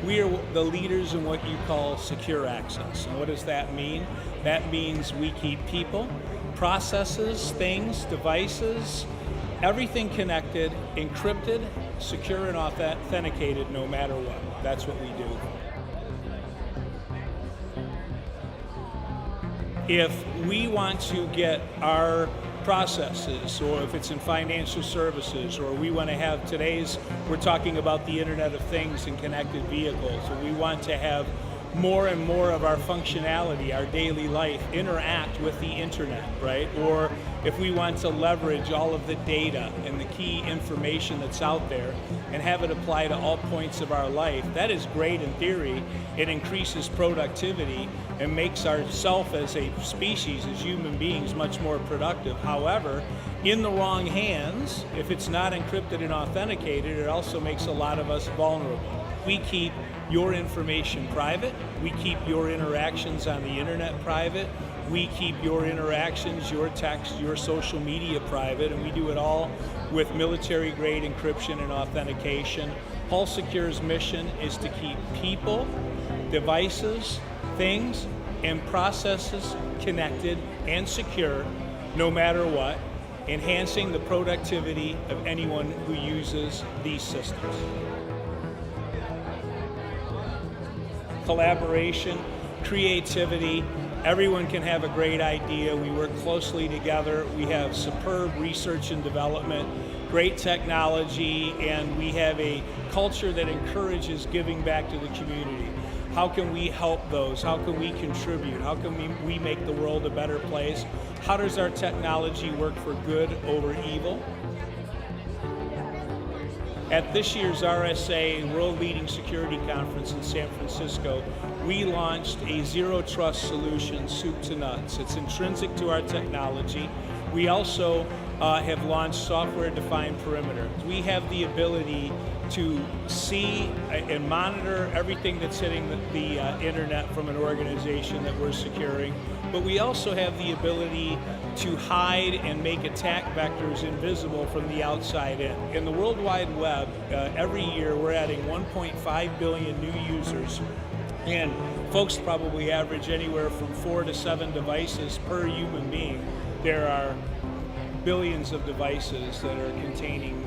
We are the leaders in what you call secure access. And what does that mean? That means we keep people, processes, things, devices, everything connected, encrypted, secure, and authenticated no matter what. That's what we do. If we want to get our processes, or if it's in financial services, or we want to have we're talking about the Internet of Things and connected vehicles, and we want to have more and more of our functionality, our daily life, interact with the internet, right? Or if we want to leverage all of the data and the key information that's out there and have it apply to all points of our life, that is great in theory. It increases productivity and makes ourselves as a species, as human beings, much more productive. However, in the wrong hands, if it's not encrypted and authenticated, it also makes a lot of us vulnerable. We keep your information private. We keep your interactions on the internet private. We keep your interactions, your text, your social media private, and we do it all with military-grade encryption and authentication. Pulse Secure's mission is to keep people, devices, things, and processes connected and secure no matter what, enhancing the productivity of anyone who uses these systems. Collaboration, creativity, everyone can have a great idea. We work closely together. We have superb research and development, great technology, and we have a culture that encourages giving back to the community. How can we help those? How can we contribute? How can we make the world a better place? How does our technology work for good over evil? At this year's RSA World Leading Security Conference in San Francisco, we launched a zero trust solution, soup to nuts. It's intrinsic to our technology. We also have launched software-defined perimeter. We have the ability to see and monitor everything that's hitting the internet from an organization that we're securing, but we also have the ability to hide and make attack vectors invisible from the outside in. In the World Wide Web, every year we're adding 1.5 billion new users, and folks probably average anywhere from 4 to 7 devices per human being. There are billions of devices that are containing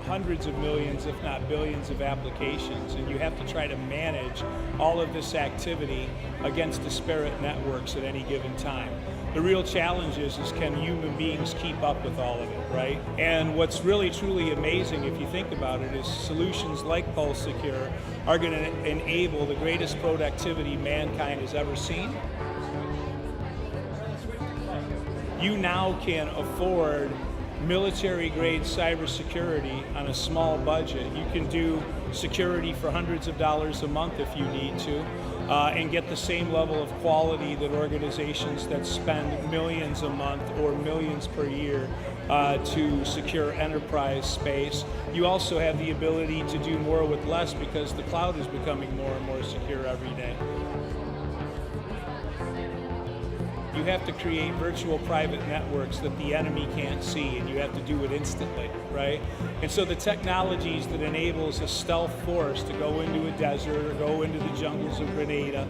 hundreds of millions, if not billions, of applications, and you have to try to manage all of this activity against disparate networks at any given time. The real challenge is can human beings keep up with all of it, right? And what's really truly amazing, if you think about it, is solutions like Pulse Secure are going to enable the greatest productivity mankind has ever seen. You now can afford military-grade cybersecurity on a small budget. You can do security for hundreds of dollars a month if you need to, and get the same level of quality that organizations that spend millions a month or millions per year to secure enterprise space. You also have the ability to do more with less because the cloud is becoming more and more secure every day. You have to create virtual private networks that the enemy can't see, and you have to do it instantly, right? And so the technologies that enables a stealth force to go into a desert or go into the jungles of Grenada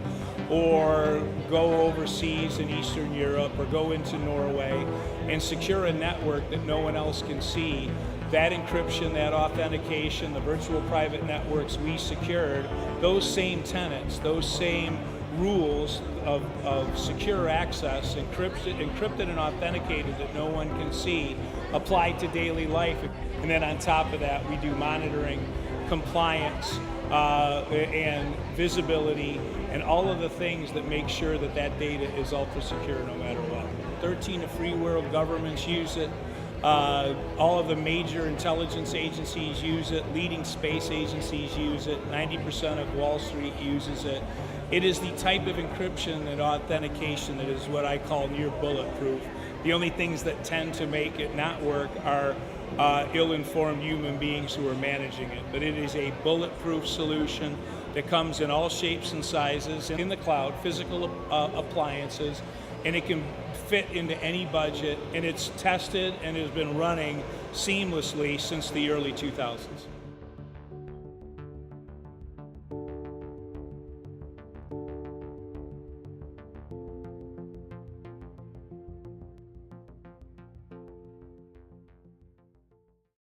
or go overseas in Eastern Europe or go into Norway and secure a network that no one else can see, that encryption, that authentication, the virtual private networks we secured, those same tenets, those same rules of secure access, encrypted and authenticated that no one can see, applied to daily life. And then on top of that, we do monitoring, compliance, and visibility, and all of the things that make sure that that data is ultra secure no matter what. 13 of free world governments use it. All of the major intelligence agencies use it, leading space agencies use it, 90% of Wall Street uses it. It is the type of encryption and authentication that is what I call near bulletproof. The only things that tend to make it not work are ill-informed human beings who are managing it. But it is a bulletproof solution that comes in all shapes and sizes in the cloud, physical appliances, and it can fit into any budget, and it's tested and has been running seamlessly since the early 2000s.